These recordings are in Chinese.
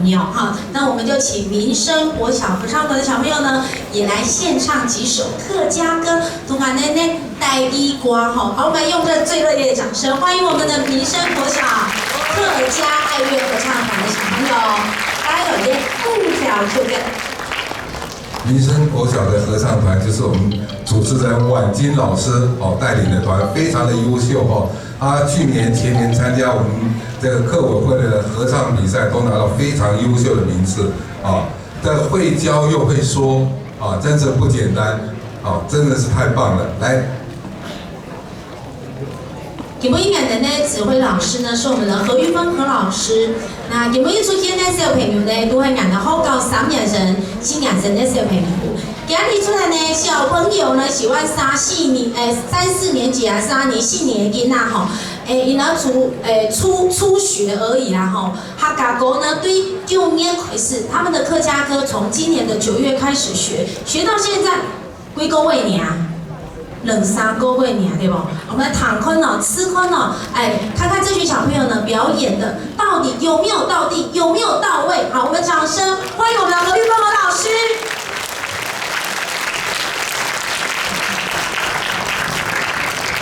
友哈。那我们就请民生国小合唱团的小朋友呢，也来献唱几首客家歌，同埋呢带衣瓜哈。好，我们用这最热烈的掌声欢迎我们的民生国小客家爱乐合唱团的小朋友，大家有点不条就跟。民生国小的合唱团就是我们主持人婉金老师带领的团，非常的优秀哦。他去年、前年参加我们这个客委会的合唱比赛，都拿到非常优秀的名次啊。这会教又会说啊，真是不简单啊，真的是太棒了。来。今晡日的呢，指挥老师呢是我们的何玉芬何老师。那今晡日出现的小朋友呢，都会演的好到3年生、4年生的小朋友。今日出来呢，小朋友呢喜欢3、4年级啊，3年、4年的囡仔吼，因那初学而已啦吼。客家歌呢，对9年开始，他们的客家歌从今年的9月开始学，学到现在几个月呢？2、3个月呢，对不？我们来躺坤哦，吃坤哦，看看这群小朋友呢表演的到底有没有到地，有没有到位？好，我们掌声欢迎我们的何玉芬何老师。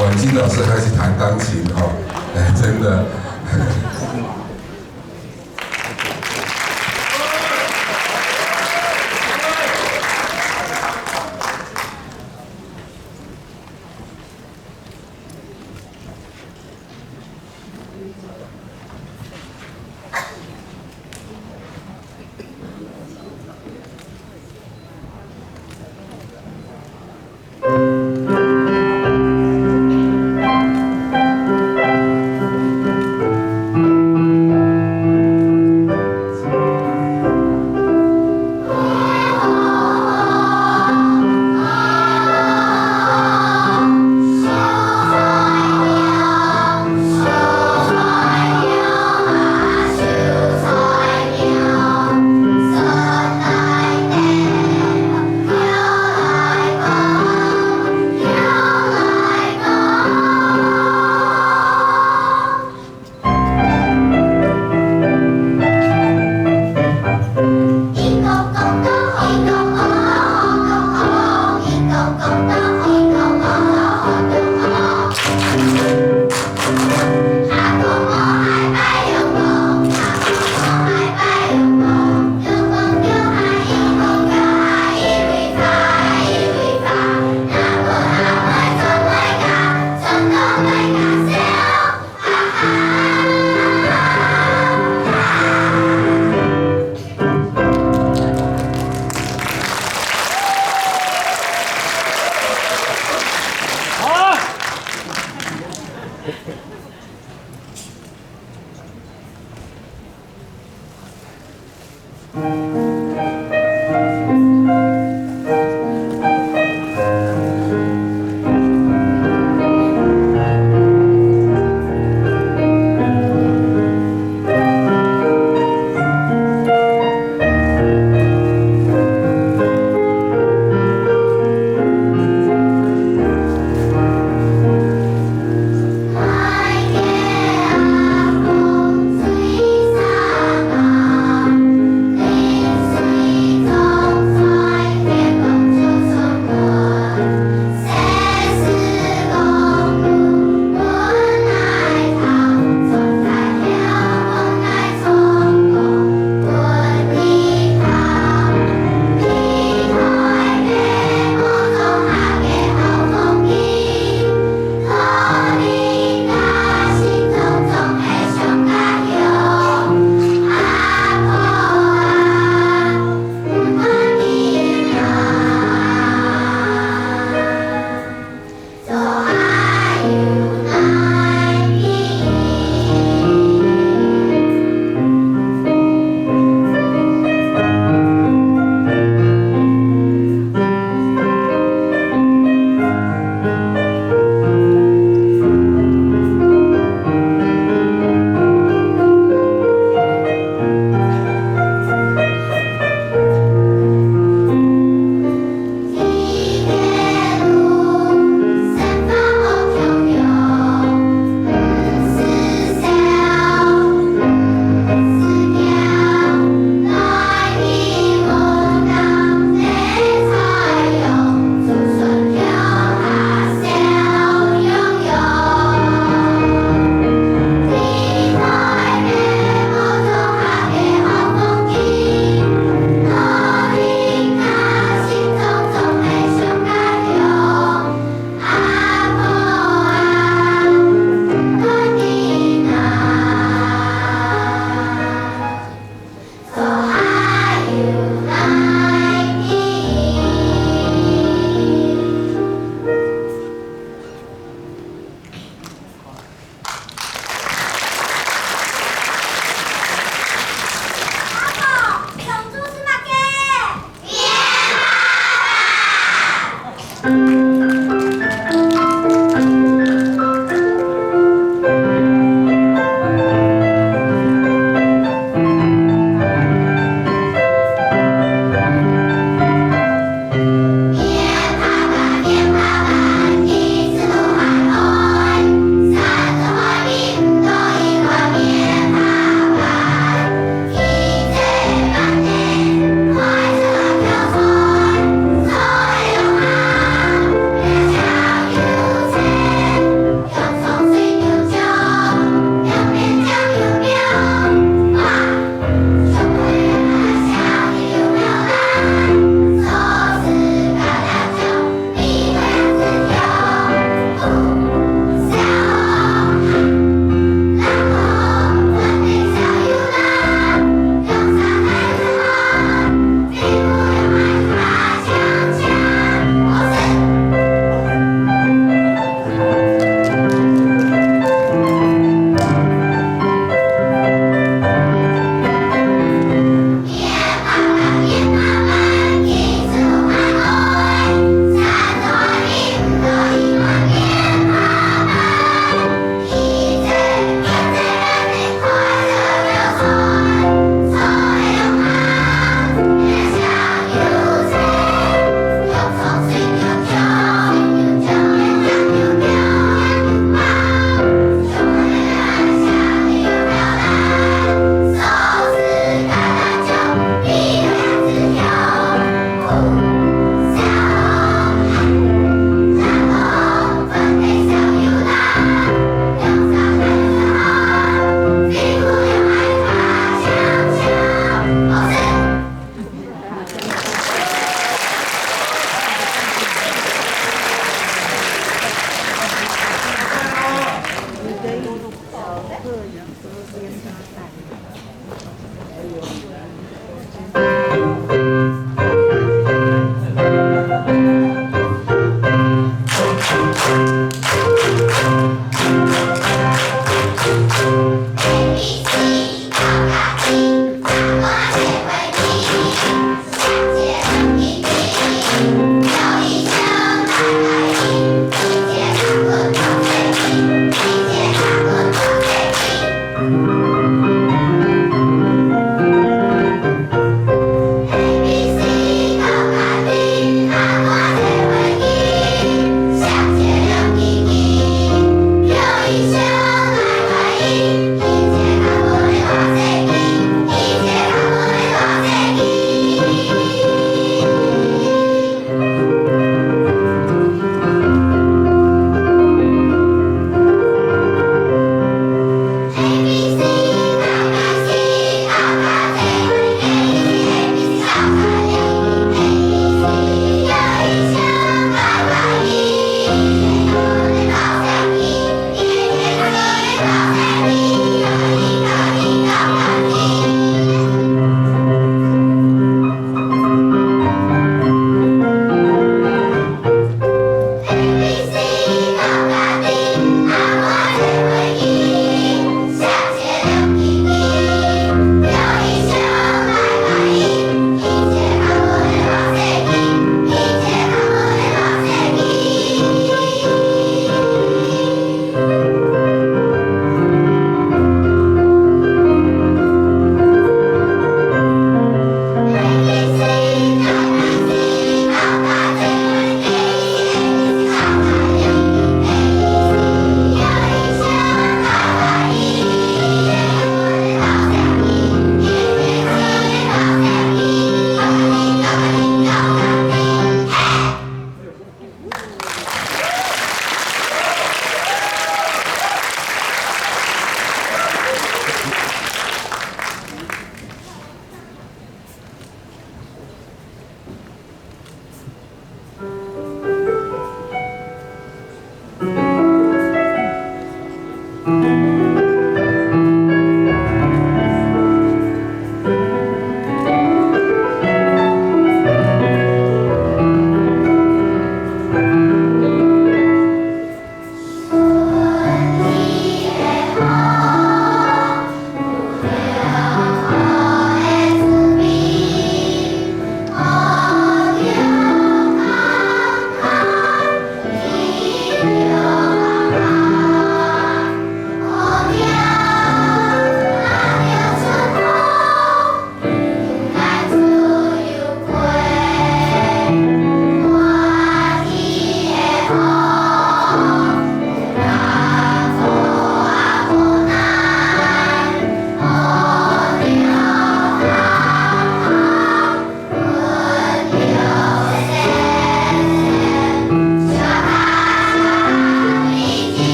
婉金老师开始弹钢琴哦，真的。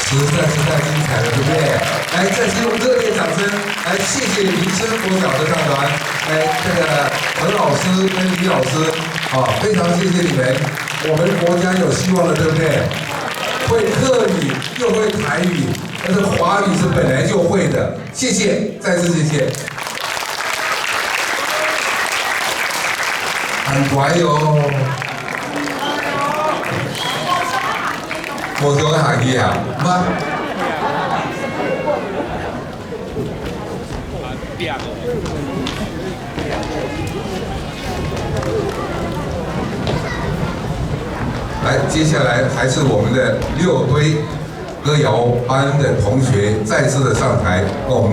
实在是太精彩了，对不对？来，再次用热烈掌声来谢谢民生国小合唱团，这个何老师跟李老师，非常谢谢你们。我们国家有希望了，对不对？会客语又会台语，但是华语是本来就会的。谢谢，再次谢谢。很乖哟。我说下去啊，妈。来，接下来还是我们的6堆歌谣班的同学再次的上台，跟我们。